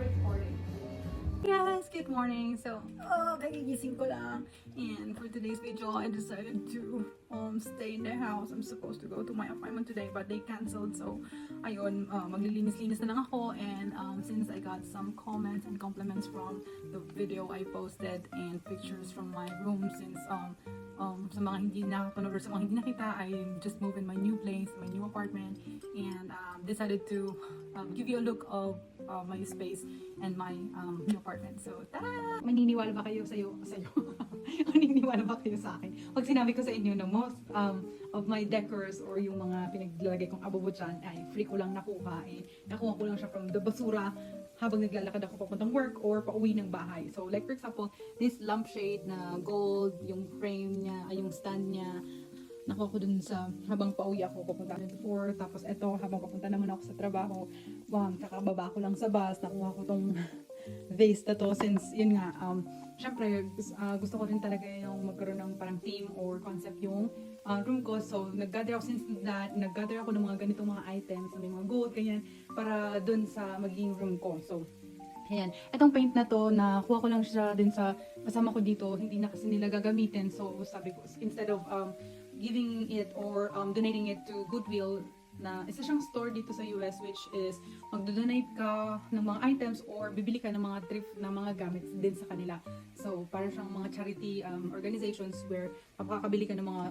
recording. Hey guys, good morning. So, kagigising ko lang. And for today's video, I decided to stay in the house. I'm supposed to go to my appointment today, but they canceled. So, ayun, maglilinis-linis na lang ako. And since I got some comments and compliments from the video I posted and pictures from my room, since sa mga hindi nakapanood or sa mga hindi nakita, I just moved in my new place, my new apartment, and decided to give you a look of my space and my new apartment. So, tada! Maniniwala ba kayo sa'yo? Maniniwala ba kayo sa akin? Pag sinabi ko sa inyo na most of my decors or yung mga pinaglagay kong abobo dyan ay free ko lang nakuha. Nakuha ko lang siya from the basura habang naglalakad ako papuntang work or pauwi ng bahay. So, like for example, this lampshade na gold, yung frame niya, ay yung stand niya, nakuha ko dun sa habang pauwi ako papunta before. Tapos eto, habang papunta naman ako sa trabaho, kakababa ko lang sa bus, nakuha ko tong vase na to since yun nga, syempre gusto ko rin talaga yung magkaroon ng parang theme or concept yung room ko. So nag-gather ako since that, nag-gather ako ng mga ganitong mga items, may mga gold, ganyan, para dun sa magiging room ko. So ayan, itong paint na to, nakuha ko lang siya din sa kasama ko dito, hindi na kasi nila gagamitin. So sabi ko, instead of giving it or donating it to Goodwill, na isa siyang store dito sa US, which is magdo-donate ka ng mga items or bibili ka ng mga thrift na mga gamit din sa kanila. So para siyang mga charity organizations where makakabili ka ng mga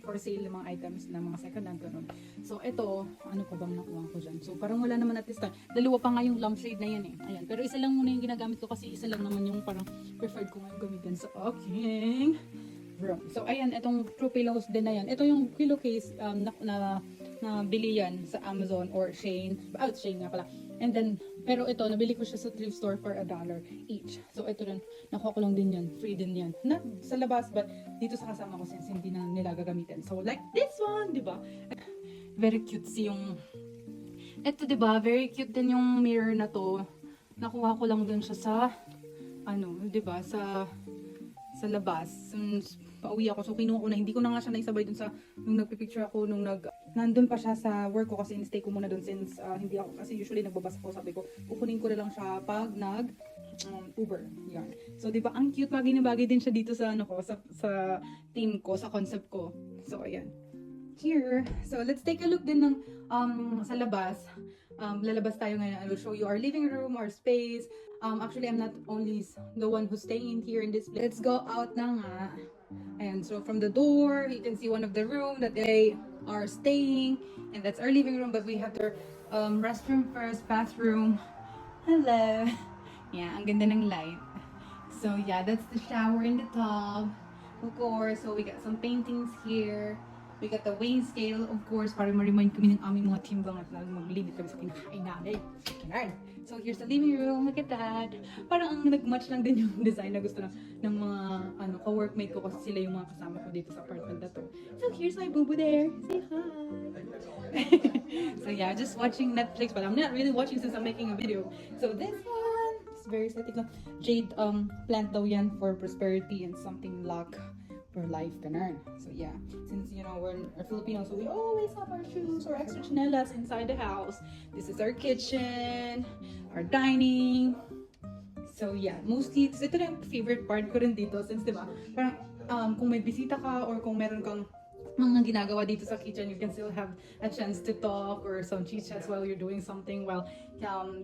for sale ng mga items na mga second hand, ganun. So ito, ano pa bang nakuha ko dyan? So parang wala naman at this time. Dalawa pa nga yung lampshade na yan eh. Ayan. Pero isa lang muna yung ginagamit ko kasi isa lang naman yung parang preferred ko ngayon gamitin sa aking room. So ayan, itong true pillows din na yan. Ito yung pillowcase na bili yan sa Amazon or Shein. Shein nga pala. And then, pero ito, nabili ko siya sa thrift store for $1 each. So ito rin, nakuha ko lang din yan. Free din yan. Not sa labas, but dito sa kasama ko since hindi na nila gagamitin. So like this one, di ba? Very cutesy yung... Ito, di ba? Very cute din yung mirror na to. Nakuha ko lang din siya sa... Ano, di ba? Sa labas. Pauwi ako. So, kinuha ko na. Hindi ko na nga siya naisabay dun sa nung nagpipicture ako, nandun pa siya sa work ko kasi in-stay ko muna dun since hindi ako, kasi usually nagbabasa ko, sabi ko, kukunin ko na lang siya pag Uber. Yan. So, di ba, ang cute, bagay na bagay din siya dito sa, sa team ko, sa concept ko. So, ayan. Here. So, let's take a look din ng sa labas. Lalabas tayo ngayon. I will show you our living room, our space. Actually, I'm not only the one who's staying here in this place. Let's go out na nga. And so from the door, you can see one of the room that they are staying. And that's our living room, but we have their restroom first, bathroom. Hello. Yeah, ang ganda ng light. So yeah, that's the shower in the tub. Of course, so we got some paintings here. We got the weighing scale, of course, para ma-remind kami ng aming mga timbang at mag-limit kami sa kinakain namin. So here's the living room. Look at that. Parang ang nag-match lang din yung design na gusto ng mga ka-workmate ko kasi sila yung mga kasama ko dito sa apartment na to. So here's my boo-boo there. Say hi. So yeah, just watching Netflix, but I'm not really watching since I'm making a video. So this one is very aesthetic. Jade plant daw yan for prosperity and something luck. For life, ganun. So yeah, since you know we're Filipinos, so we always have our shoes or extra chanelas inside the house. This is our kitchen, our dining. So yeah, mostly ito na yung favorite part ko rin dito since diba, parang kung may bisita ka or kung meron kang mga ginagawa dito sa kitchen, you can still have a chance to talk or some chit-chats while you're doing something while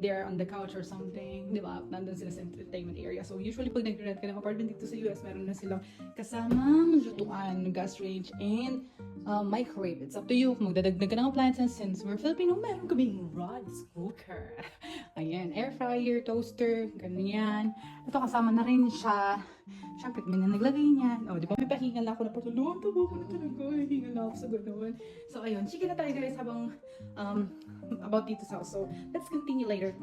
they're on the couch or something, di ba? Nandun sila sa entertainment area. So usually pag nag-rent ka ng apartment dito sa US, meron na silang kasamang lutuan, gas range, and microwave. It's up to you kung magdadagdag ka ng appliances. Since we're Filipino, meron kaming rice cooker. Ayan, air fryer, toaster, ganyan. Ito kasama na rin siya. Siyempre, kami na naglagay niyan. O, di ba may pahingal na ako na patulungan pa ba ako na talaga. Hingal na ako sa ganoon. So, ayun. Chika na tayo guys habang about dito sa house. So, let's continue later.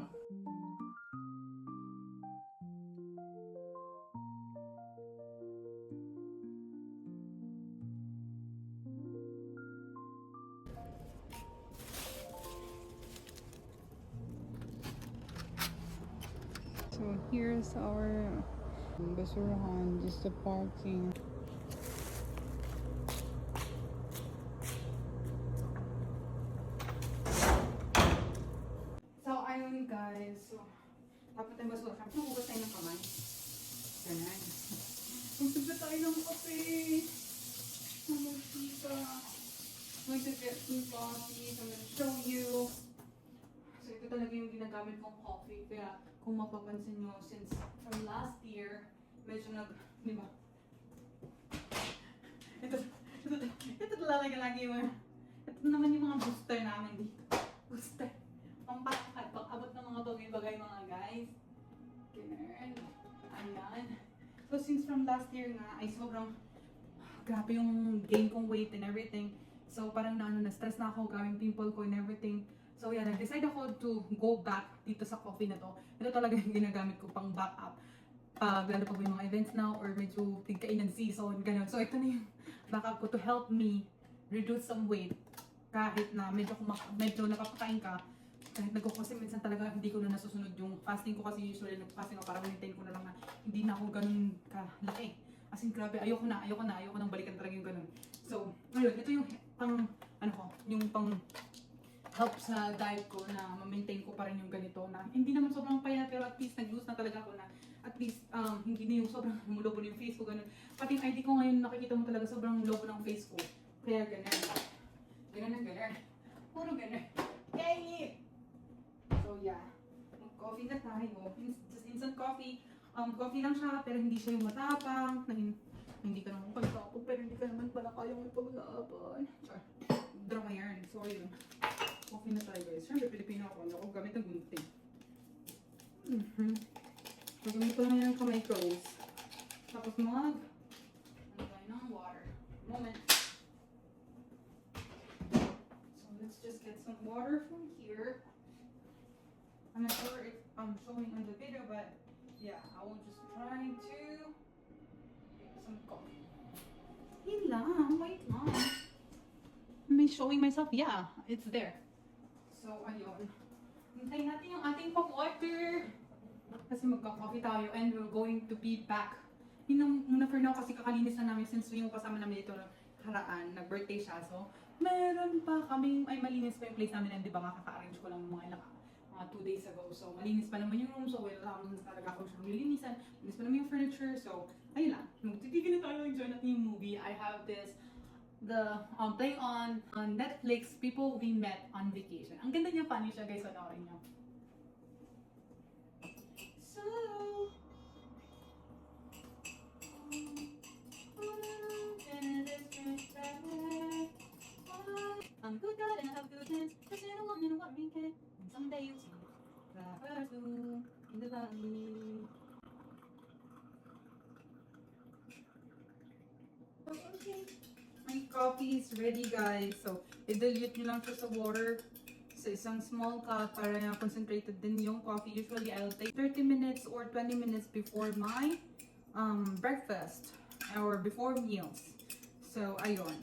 So, here's our basurahan, just the parking. So ayun guys, so Tapos tayo basura. Siyempre, hugas tayo ng kamay. Ganun. Magsigla tayo ng kape. Mamasika. Going to get some coffee. So, I'm gonna show you. So, ito talaga yung ginagamit kong coffee. Kaya, kung mapapansin nyo, since from last year, medyo di ba? Ito talaga lagi yung, ito naman yung mga booster namin dito. Booster. Pampakad, pang-abot ng mga bagay-bagay mga guys. Ganun. Ayan. So, since from last year nga, ay sobrang grabe yung gain kong weight and everything. So, parang na-stress na ako, grabe yung pimple ko and everything. So, yeah, nag-decide ako to go back dito sa coffee na to. Ito talaga yung ginagamit ko pang backup. Lalo pa yung mga events now or medyo tigkainan season, ganun. So, ito na yung backup ko to help me reduce some weight. Kahit na medyo napapakain ka, kahit kasi minsan talaga hindi ko na nasusunod yung fasting ko kasi usually nag-fasting ako para maintain ko na lang na hindi na ako ganun kalaki. As in, grabe, ayoko nang balikan talaga yung ganun. So, ayun, ito yung yung pang help sa diet ko na ma-maintain ko pa rin yung ganito na hindi naman sobrang payat pero at least nag-lose na talaga ako na at least hindi na yung sobrang lobo na yung face ko ganun. Pati yung ID ko ngayon nakikita mo talaga sobrang lobo ng face ko. Kaya ganun. Ganun. Puro ganun. Yay! So yeah, mag-coffee na tayo. Just instant coffee. Coffee lang siya pero hindi siya yung matapang. Hindi ka naman pagtapog pero hindi ka naman pala kayang ipaglaban. Char. Drama yarn. Sorry. Coffee na tayo guys. Siyempre, Pilipino ako. Hindi ako gamit ng gunting. So, gamit ko lang yung kamay close. Tapos ano tayo ng water. Moment. So, let's just get some water from here. I'm not sure if I'm showing on the video, but yeah, I will just try to get some coffee. Wait lang. Am I showing myself? Yeah, it's there. So, ayun. Hintayin natin yung ating pag-order. Kasi magka-coffee tayo and we're going to be back. Muna for now kasi kakalinis na namin since yung kasama namin dito haraan, nag-birthday siya. So, meron pa kami, ay malinis pa yung place namin and di ba nga kaka-arrange ko lang mga 2 days ago. So, malinis pa naman yung room. So, wala naman talaga ako siyang nilinisan. Malinis pa naman yung furniture. So, ayun lang. Magtitigil na tayo, enjoy natin yung movie. I have this playing on Netflix, People We Met on Vacation. Ang ganda niya, funny siya guys, panoorin niyo. So, I'm good God and I have good hands, just in a one in a worrying can, and someday you'll see the first in the valley. Okay. My coffee is ready guys. So, i-dilute nyo lang siya sa water sa isang small cup para concentrated din yung coffee. Usually, I'll take 30 minutes or 20 minutes before my breakfast or before meals. So, ayun.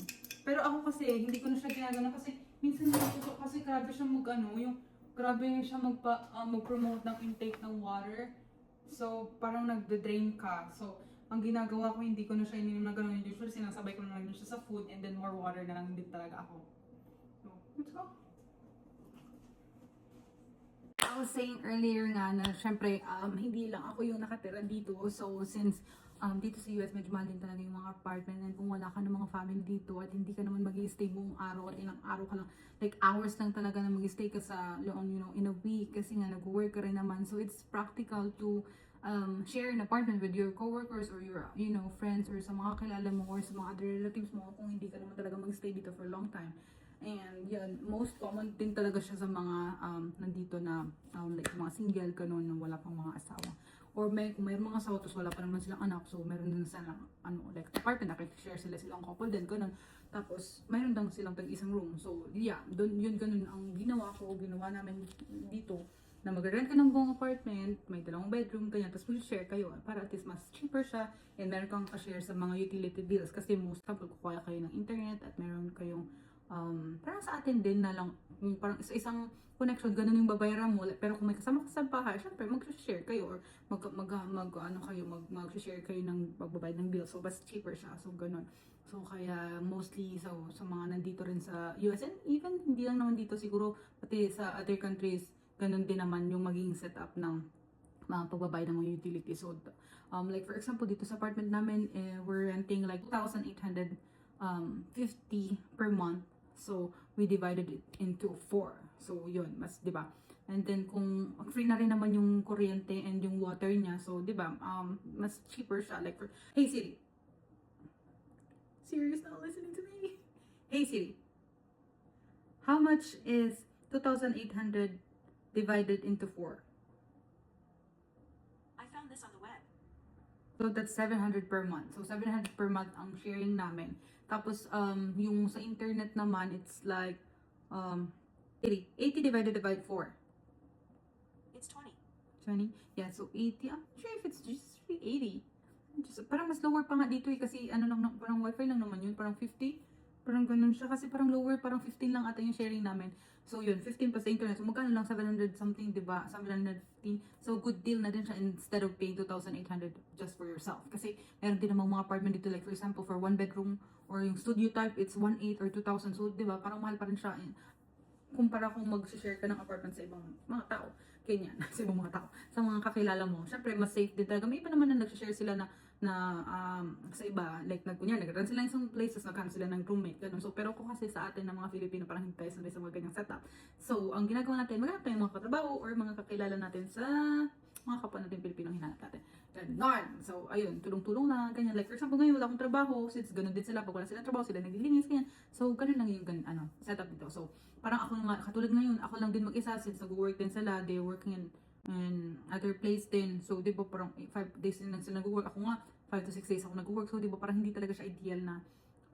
Pero ako kasi, hindi ko na siya ginagana kasi minsan kasi grabe siya grabe siya mag-promote ng intake ng water. So, parang nagde-drain ka. So, ang ginagawa ko, hindi ko na siya ininom na gano'n. Usually, sinasabay ko na lang siya sa food and then more water na lang din talaga ako. So, let's go! I was saying earlier nga na syempre, hindi lang ako yung nakatira dito. So, since dito sa US, medyo mahal din talaga yung mga apartment. And kung wala ka ng mga family dito at hindi ka naman mag-i-stay buong araw at ilang araw ka lang, like hours lang talaga na mag-i-stay ka sa loon, in a week kasi nga nag-work ka rin naman. So, it's practical to share an apartment with your coworkers or your, friends or sa mga kilala mo or sa mga other relatives mo kung hindi ka naman talaga mag-stay dito for a long time. And yan, most common din talaga siya sa mga nandito na like mga single kanon na wala pang mga asawa. Or kung mayroong mga asawa tapos wala pa naman silang anak, so meron din silang like apartment, nakikishare silang couple din, kanon. Tapos mayroon lang silang tag-isang room. So yeah, yun ganun ang ginawa namin dito. Na mag-rent ka ng buong apartment, may 2 bedroom, ganyan, tapos mag-share kayo para at least mas cheaper siya and meron kang ka-share sa mga utility bills kasi most example, kukuha kayo ng internet at meron kayong parang sa atin din na lang, parang isang connection, ganun yung babayaran mo, pero kung may kasama ka sa bahay, syempre mag-share kayo or mag-share kayo ng pagbabayad ng bills, so mas cheaper siya, so ganun. So kaya mostly sa mga nandito rin sa US and even hindi lang naman dito siguro, pati sa other countries, ganun din naman yung magiging setup ng mga pagbabayad ng mga utilities. So, like for example, dito sa apartment namin, we're renting like 2,850 per month. So, we divided it into 4. So, yun, mas, di ba? And then, kung free na rin naman yung kuryente and yung water niya, so, di ba, mas cheaper siya. Like for, hey Siri. Siri's not listening to me. Hey Siri. How much is 2,800 divided into 4? This on the web. So that's 700 per month. So 700 per month ang sharing namin. Tapos yung sa internet naman it's like 80 divided by 4. It's 20. 20? Yeah, so 80. I'm not sure if it's just 80. Parang mas lower pa nga dito kasi ano lang parang wifi lang naman yun, parang 50. Parang ganun siya kasi parang lower, parang 15 lang ata yung sharing namin. So yun, 15 plus the internet. So magkano lang 700 something, diba? 715. So good deal na din siya instead of paying 2,800 just for yourself. Kasi meron din namang mga apartment dito like for example for 1 bedroom or yung studio type, it's 1,800 or 2,000. So diba, parang mahal pa rin siya kumpara kung mag-share ka ng apartment sa ibang mga tao. Ganyan, sa ibang mga tao. Sa mga kakilala mo. Siyempre, mas safe din talaga. May iba naman na nag-share sila na sa iba, like nagkunyar, nag-run sila ng isang places, nagkaroon sila ng roommate, ganun. So, pero kung kasi sa atin ng mga Filipino, parang hindi tayo sanay sa mga ganyang setup. So, ang ginagawa natin, maghanap tayo ng mga katrabaho or mga kakilala natin sa mga kapwa natin Pilipino hinanap natin. Ganon. So, ayun, tulong-tulong na, ganyan. Like, for example, ngayon wala akong trabaho, since ganun din sila, pag wala silang trabaho, sila naglilinis, ganyan. So, ganun lang yung setup dito. So, parang ako nga, katulad ngayon, ako lang din mag-isa, since nag-work din sila, they're working in other place din. So, di ba, parang 5 days din lang sila nag-work. Ako nga, 5 to 6 days ako nag-work. So, di ba, parang hindi talaga siya ideal na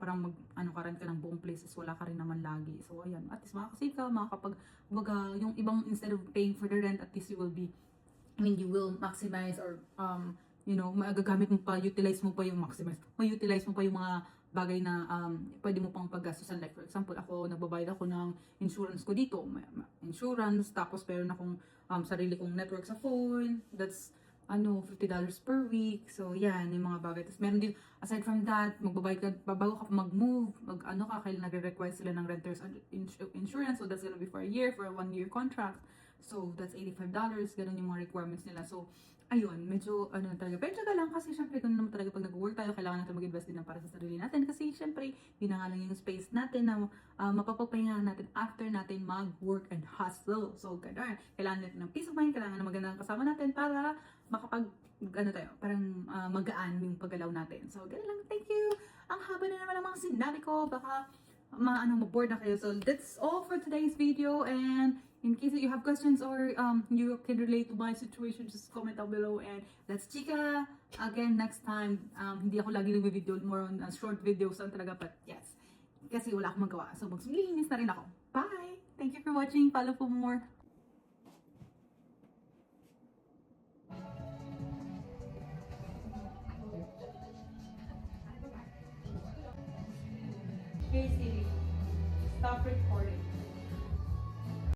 parang ka ng buong places, wala ka rin naman lagi. So, ayan, at least makakasave ka, yung ibang, instead of paying for the rent, at least you will maximize or, magagamit mo pa, utilize mo pa yung mga bagay na pwede mo pang paggastusan. Like, for example, ako, nagbabayad ako ng insurance ko dito. Insurance, tapos meron akong sarili kong network sa phone. That's, $50 per week. So, yan, yung mga bagay. Tapos, meron din, aside from that, magbabayad ka, bago ka mag-move, kailan nagre-require sila ng renter's insurance. So, that's gonna be for a year, for a 1-year contract. So, that's $85. Ganun yung mga requirements nila. So, ayun, medyo, talaga. Pero tsaga lang kasi, syempre, ganun naman talaga pag nag-work tayo, kailangan natin mag-invest din para sa sarili natin. Kasi, syempre, yun na nga lang yung space natin na mapapapahinga natin after natin mag-work and hustle. So, ganun. Kailangan natin ng peace of mind, kailangan na magandang kasama natin para parang magaan yung paggalaw natin. So, ganun lang. Thank you. Ang haba na naman ang mga sinabi ko. Baka, ma-board na kayo. So, that's all for today's video. And, in case that you have questions or you can relate to my situation, just comment down below. And let's chika again next time. Hindi ako lagi nag-video, more on short videos lang talaga. But yes, kasi wala akong magawa. So magsilinis na rin ako. Bye! Thank you for watching. Follow for more.